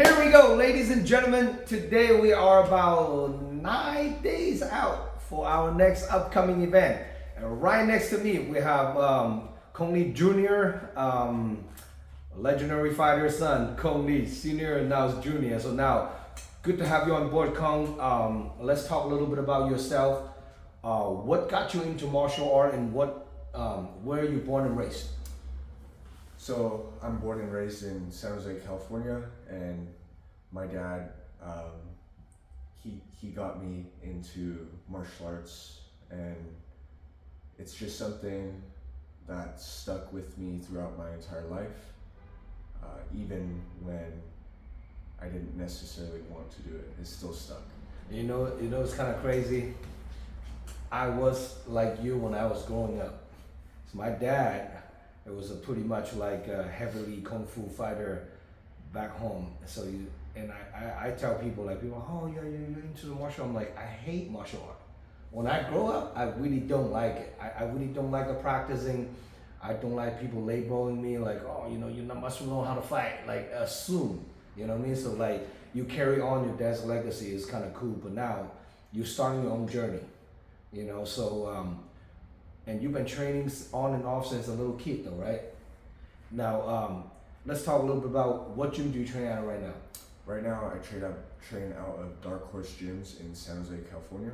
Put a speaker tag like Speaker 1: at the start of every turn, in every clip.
Speaker 1: Here we go, ladies and gentlemen. Today we are about 9 days out for our next upcoming event. And right next to me, we have Cung Le Jr., legendary fighter's son, Cung Le Sr., and now it's Junior. So now, good to have you on board, Cung. Let's talk a little bit about yourself. What got you into martial art, and where are you born and raised?
Speaker 2: So I'm born and raised in San Jose, California, and my dad, he got me into martial arts, and it's just something that stuck with me throughout my entire life, even when I didn't necessarily want to do it. It's still stuck.
Speaker 1: You know, it's kind of crazy. I was like you when I was growing up. So my dad, it was a pretty much like a heavily kung fu fighter back home. So I tell people, oh yeah, you're into the martial art. I'm like, I hate martial art. When I grow up, I really don't like it. I really don't like the practicing. I don't like people labeling me like, oh, you must know how to fight, like assume, you know what I mean? So like, you carry on your dad's legacy is kind of cool, but now you're starting your own journey, so, and you've been training on and off since a little kid though, right? Now, let's talk a little bit about what gym do you train out of right now?
Speaker 2: Right now, I train out of Dark Horse Gyms in San Jose, California.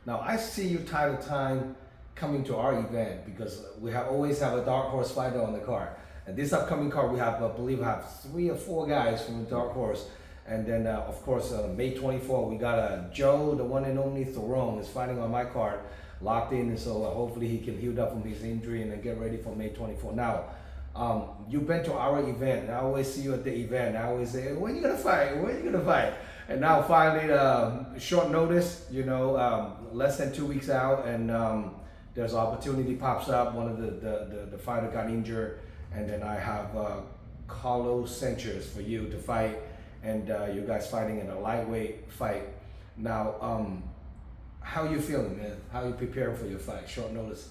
Speaker 1: Now, I see you time to time coming to our event because we always have a Dark Horse fighter on the card. And this upcoming card, I believe we have 3 or 4 guys from the Dark Horse. And then, of course, May 24, we got Joe, the one and only Zhong, is fighting on my card, locked in. And so hopefully he can heal up from his injury and then get ready for May 24. Now, you've been to our event. I always see you at the event. I always say, when are you gonna fight? When are you gonna fight? And now finally, short notice, less than 2 weeks out, and there's opportunity pops up. One of the fighter got injured, and then I have Carlos Sanchez for you to fight, and you guys fighting in a lightweight fight. Now, how you feeling, man? How you preparing for your fight? Short notice.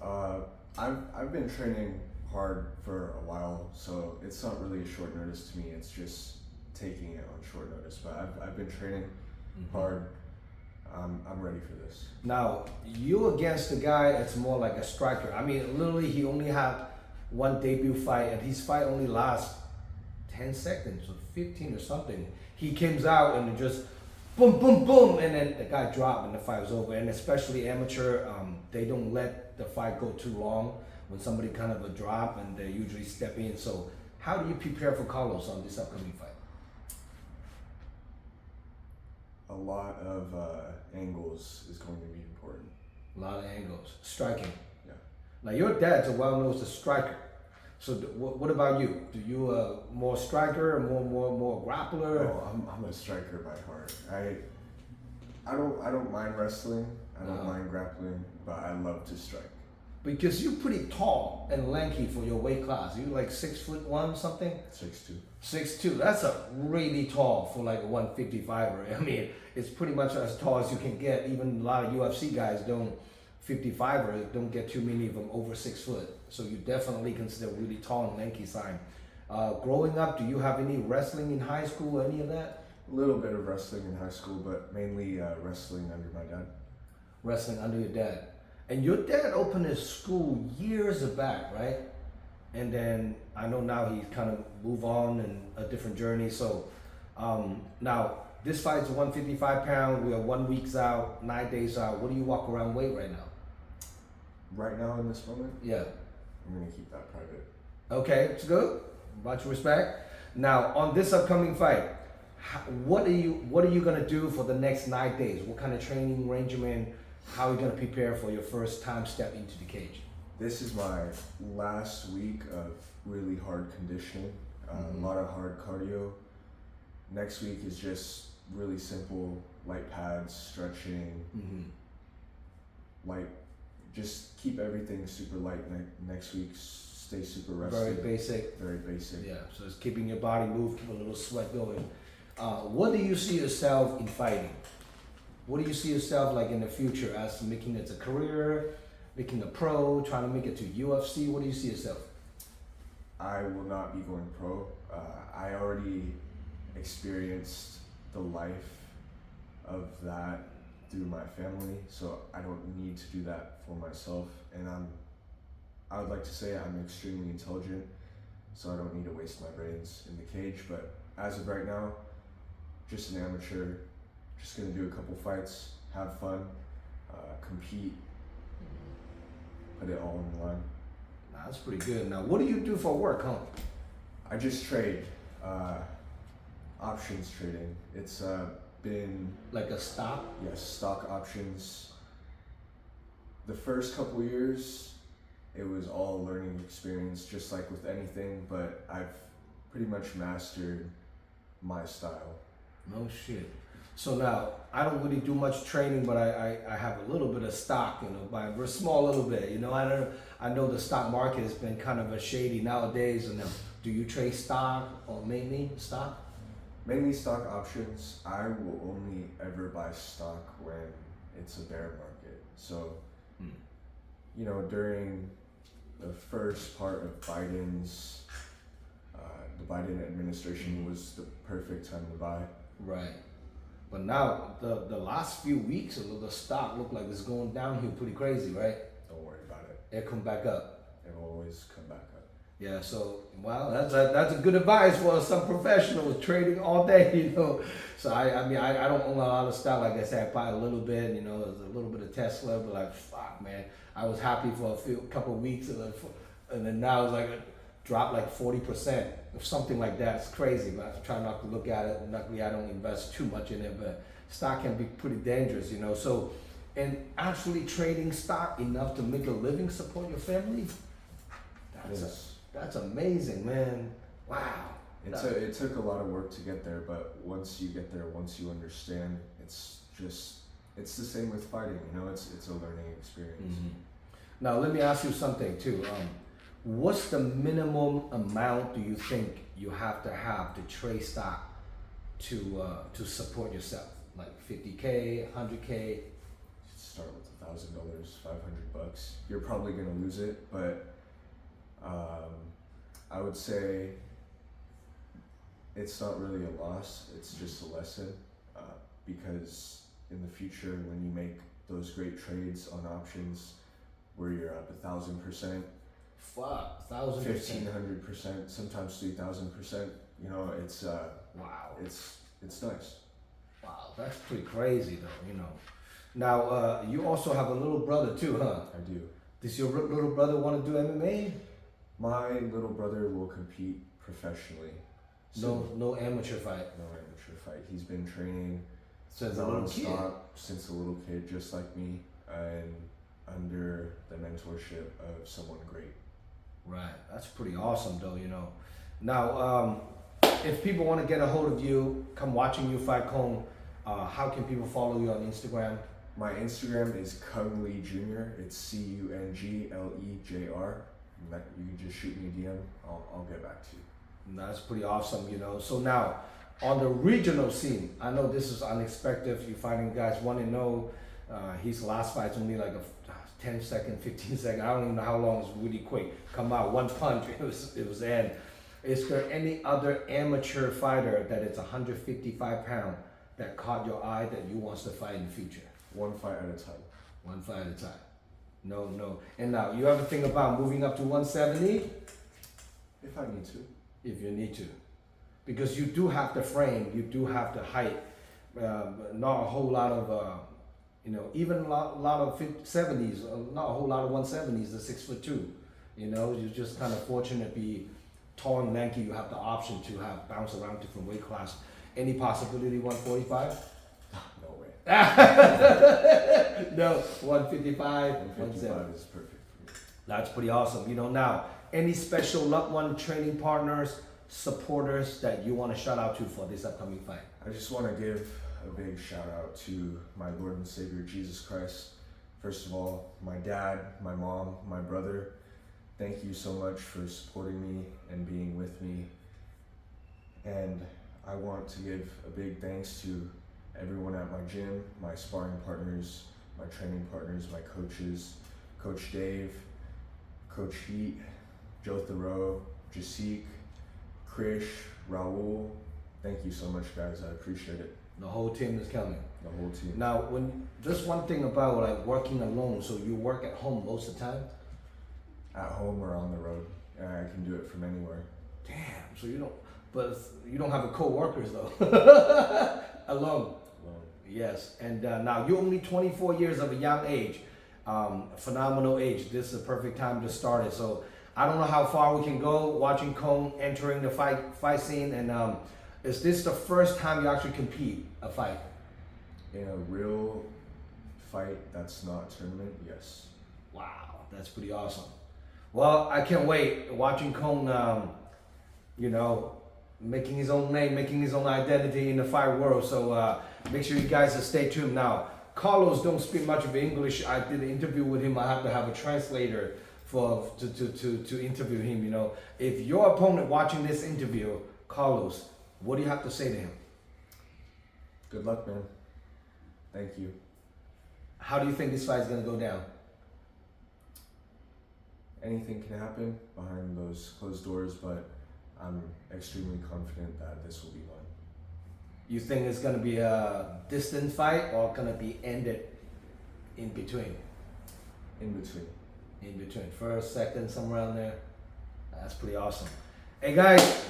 Speaker 2: I've been training hard for a while, so it's not really a short notice to me. It's just taking it on short notice. But I've been training hard. I'm ready for this.
Speaker 1: Now, you against the guy, it's more like a striker. I mean, literally, he only had one debut fight, and his fight only lasts 10 seconds or 15 or something. He comes out and just boom, boom, boom, and then the guy dropped and the fight was over. And especially amateur, they don't let the fight go too long. When somebody kind of a drop, and they usually step in. So how do you prepare for Carlos on this upcoming fight?
Speaker 2: A lot of angles is going to be important.
Speaker 1: A lot of angles. Striking.
Speaker 2: Yeah.
Speaker 1: Now your dad's a well-known striker. So what about you? Do you more striker, or more grappler?
Speaker 2: Oh, I'm a striker by heart. I don't mind wrestling. I don't mind grappling, but I love to strike.
Speaker 1: Because you're pretty tall and lanky for your weight class. You like 6'1" something?
Speaker 2: 6'2".
Speaker 1: 6'2". That's a really tall for like a 155er. I mean, it's pretty much as tall as you can get. Even a lot of UFC guys 55ers don't get too many of them over 6 foot. So you definitely consider really tall and lanky side. Growing up, do you have any wrestling in high school? Any of that?
Speaker 2: A little bit of wrestling in high school, but mainly wrestling under my dad.
Speaker 1: Wrestling under your dad. And your dad opened his school years back, right? And then I know now he's kind of moved on and a different journey. So now this fight's 155 pounds. We are 1 week out, 9 days out. What do you walk around weight right now?
Speaker 2: Right now in this moment?
Speaker 1: Yeah.
Speaker 2: I'm gonna keep that private.
Speaker 1: Okay, it's good. Much respect. Now on this upcoming fight, what are you gonna do for the next 9 days? What kind of training regimen? How are you going to prepare for your first time step into the cage?
Speaker 2: This is my last week of really hard conditioning, a lot of hard cardio. Next week is just really simple, light pads, stretching, just keep everything super light. Next week, stay super rested.
Speaker 1: Very basic.
Speaker 2: Very basic.
Speaker 1: Yeah, so it's keeping your body moved, keep a little sweat going. What do you see yourself in fighting? What do you see yourself like in the future as making it a career, making a pro, trying to make it to UFC? What do you see yourself?
Speaker 2: I will not be going pro. I already experienced the life of that through my family, so I don't need to do that for myself. And I would like to say I'm extremely intelligent, so I don't need to waste my brains in the cage. But as of right now, just an amateur, just gonna do a couple fights, have fun, compete, put it all on the line.
Speaker 1: Nah, that's pretty good. Now, what do you do for work, huh?
Speaker 2: I just trade, options trading. It's been,
Speaker 1: Like a stock?
Speaker 2: yes, stock options. The first couple years, it was all a learning experience, just like with anything, but I've pretty much mastered my style.
Speaker 1: No shit. So now, I don't really do much training, but I have a little bit of stock, by a small little bit. I know the stock market has been kind of a shady nowadays. And do you trade stock or mainly stock?
Speaker 2: Mainly stock options. I will only ever buy stock when it's a bear market. So, during the first part of Biden's, the Biden administration was the perfect time to buy.
Speaker 1: Right. But now, the last few weeks, the stock look like it's going downhill pretty crazy, right?
Speaker 2: Don't worry about it.
Speaker 1: It come back up.
Speaker 2: It will always come back up.
Speaker 1: Yeah, so that's a good advice for some professionals trading all day, So I mean I don't own a lot of stock. Like I said, I buy a little bit, there's a little bit of Tesla, but like fuck, man, I was happy for a couple of weeks, and then now it's like a drop like 40% or something like that. It's crazy, but I try not to look at it. Luckily, I don't invest too much in it, but stock can be pretty dangerous, So, and actually trading stock enough to make a living, support your family. That's amazing, man. Wow.
Speaker 2: It took a lot of work to get there, but once you get there, once you understand, it's the same with fighting, it's a learning experience.
Speaker 1: Mm-hmm. Now let me ask you something too. What's the minimum amount do you think you have to trade stock to support yourself? Like $50K, $100K?
Speaker 2: Start with $1,000, $500. You're probably gonna lose it, but I would say it's not really a loss, it's just a lesson, because in the future when you make those great trades on options where you're up 1,000%,
Speaker 1: fuck, 1,000%,
Speaker 2: 1,500%, sometimes 3,000%, it's
Speaker 1: wow,
Speaker 2: it's nice.
Speaker 1: Wow, that's pretty crazy though, Now you also have a little brother too, huh?
Speaker 2: I do.
Speaker 1: Does your little brother want to do MMA?
Speaker 2: My little brother will compete professionally.
Speaker 1: No amateur fight.
Speaker 2: No amateur fight. He's been training
Speaker 1: since a little kid.
Speaker 2: Since a little kid, just like me, and under the mentorship of someone great.
Speaker 1: Right. That's pretty awesome, though. Now, if people want to get a hold of you, come watching you fight Cung, how can people follow you on Instagram?
Speaker 2: My Instagram is Cung Le Jr. It's CUNGLEJR. You can just shoot me a DM. I'll get back to you.
Speaker 1: That's pretty awesome, So now, on the regional scene, I know this is unexpected. You're finding guys 1-0. His last fight's only like a 10 second, 15 second. I don't even know how long. It's really quick. Come out, one punch. It was end. Is there any other amateur fighter that is 155 pound that caught your eye that you wants to fight in the future?
Speaker 2: One fight at a time.
Speaker 1: One fight at a time. No. And now, you ever think about moving up to 170?
Speaker 2: If I need to.
Speaker 1: If you need to. Because you do have the frame, you do have the height. Not a whole lot of, even a lot of 70s, not a whole lot of 170s, the 6'2". You're just kind of fortunate to be tall and lanky. You have the option to have bounce around different weight class. Any possibility 145?
Speaker 2: No way.
Speaker 1: No, 155.
Speaker 2: 155 is perfect for me.
Speaker 1: That's pretty awesome. Now, any special loved one, training partners, supporters that you want to shout out to for this upcoming fight?
Speaker 2: I just want to give a big shout out to my Lord and Savior Jesus Christ. First of all, my dad, my mom, my brother, thank you so much for supporting me and being with me. And I want to give a big thanks to everyone at my gym, my sparring partners, my training partners, my coaches, Coach Dave, Coach Heat, Joe Thoreau, Jasik, Krish, Raul, Thank you so much, guys. I appreciate it.
Speaker 1: The whole team is coming.
Speaker 2: The whole team.
Speaker 1: Now, when just one thing about like working alone, so you work at home most of the time?
Speaker 2: At home or on the road. I can do it from anywhere.
Speaker 1: Damn, so you don't have a co-workers though. Alone.
Speaker 2: Alone.
Speaker 1: Yes, and now you're only 24 years of a young age, phenomenal age. This is a perfect time to start it. So I don't know how far we can go watching Cung entering the fight scene. And is this the first time you actually compete a fight?
Speaker 2: In a real fight that's not a tournament, yes.
Speaker 1: Wow, that's pretty awesome. Well, I can't wait watching Cung, you know, making his own name, making his own identity in the fight world. So make sure you guys stay tuned. Now, Carlos don't speak much of English. I did an interview with him. I have to have a translator to interview him. You know, if your opponent watching this interview, Carlos, what do you have to say to him?
Speaker 2: Good luck, man. Thank you.
Speaker 1: How do you think this fight is gonna go down?
Speaker 2: Anything can happen behind those closed doors, but I'm extremely confident that this will be one.
Speaker 1: You think it's gonna be a distant fight or gonna be ended in between?
Speaker 2: In between.
Speaker 1: In between, first, second, somewhere around there. That's pretty awesome. Hey guys,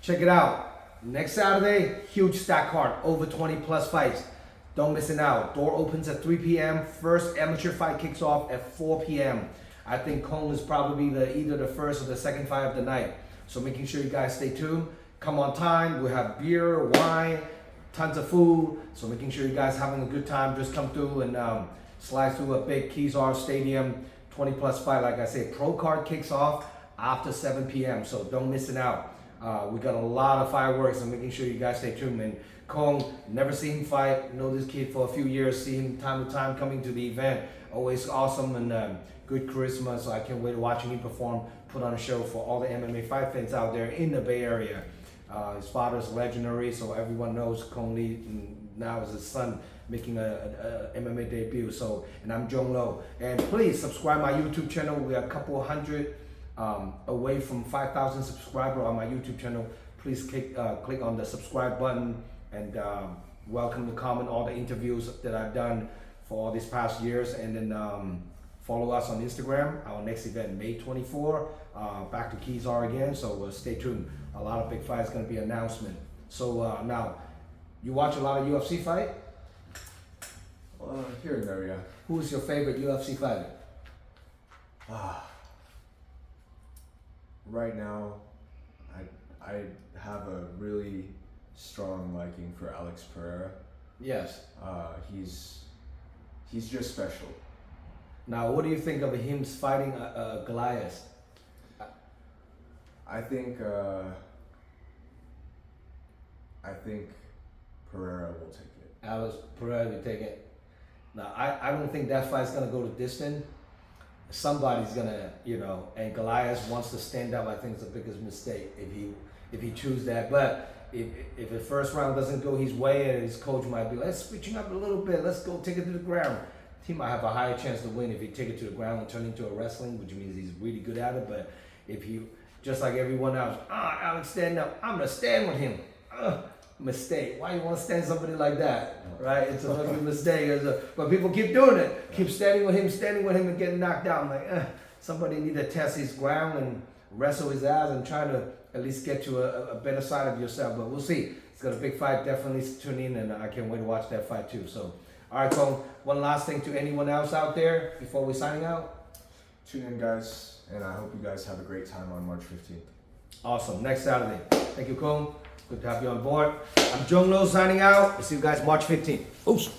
Speaker 1: check it out. Next Saturday, huge stack card, over 20 plus fights. Don't miss it out. Door opens at 3 p.m. First amateur fight kicks off at 4 p.m. I think Cung is probably either the first or the second fight of the night. So making sure you guys stay tuned. Come on time. We have beer, wine, tons of food. So making sure you guys having a good time. Just come through and slide through a big Kezar Stadium 20 plus fight. Like I said, pro card kicks off after 7 p.m. So don't miss it out. We got a lot of fireworks and making sure you guys stay tuned. And Cung, never seen him fight. Know this kid for a few years. See him time to time coming to the event. Always awesome and good charisma. So I can't wait to watching him perform, put on a show for all the MMA fight fans out there in the Bay Area. His father's legendary, so everyone knows Cung Le. Now is his son making a MMA debut. So, and I'm Zhong Le. And please subscribe my YouTube channel. We are a couple hundred away from 5,000 subscribers on my YouTube channel. Please click on the subscribe button and welcome to comment all the interviews that I've done for all these past years. And then follow us on Instagram. Our next event, May 24, back to Kezar again. So stay tuned. A lot of big fights going to be announcement. So now, you watch a lot of UFC fight?
Speaker 2: Here and there, yeah.
Speaker 1: Who's your favorite UFC fighter?
Speaker 2: Right now, I have a really strong liking for Alex Pereira.
Speaker 1: Yes.
Speaker 2: He's just special.
Speaker 1: Now, what do you think of him fighting Goliath?
Speaker 2: I think Pereira will take it.
Speaker 1: Alex Pereira will take it. Now, I don't think that fight's gonna go to distant. Somebody's gonna, you know, and Goliath wants to stand up. I think it's the biggest mistake if he chooses that. But if the first round doesn't go his way, and his coach might be, let's switching up a little bit. Let's go take it to the ground. He might have a higher chance to win if he take it to the ground and turn into a wrestling, which means he's really good at it. But if he, just like everyone else, Alex stand up, I'm gonna stand with him. Mistake. Why you want to stand somebody like that, right? It's a fucking mistake. But people keep doing it. Keep standing with him and getting knocked out. I'm like, somebody need to test his ground and wrestle his ass and try to at least get to a better side of yourself. But we'll see. It's got a big fight. Definitely tune in, and I can't wait to watch that fight too. So, all right, Cung, one last thing to anyone else out there before we signing out.
Speaker 2: Tune in, guys, and I hope you guys have a great time on March 15th.
Speaker 1: Awesome. Next Saturday. Thank you, Cung. Good to have you on board. I'm Zhong Le signing out. We'll see you guys March 15th. Oops.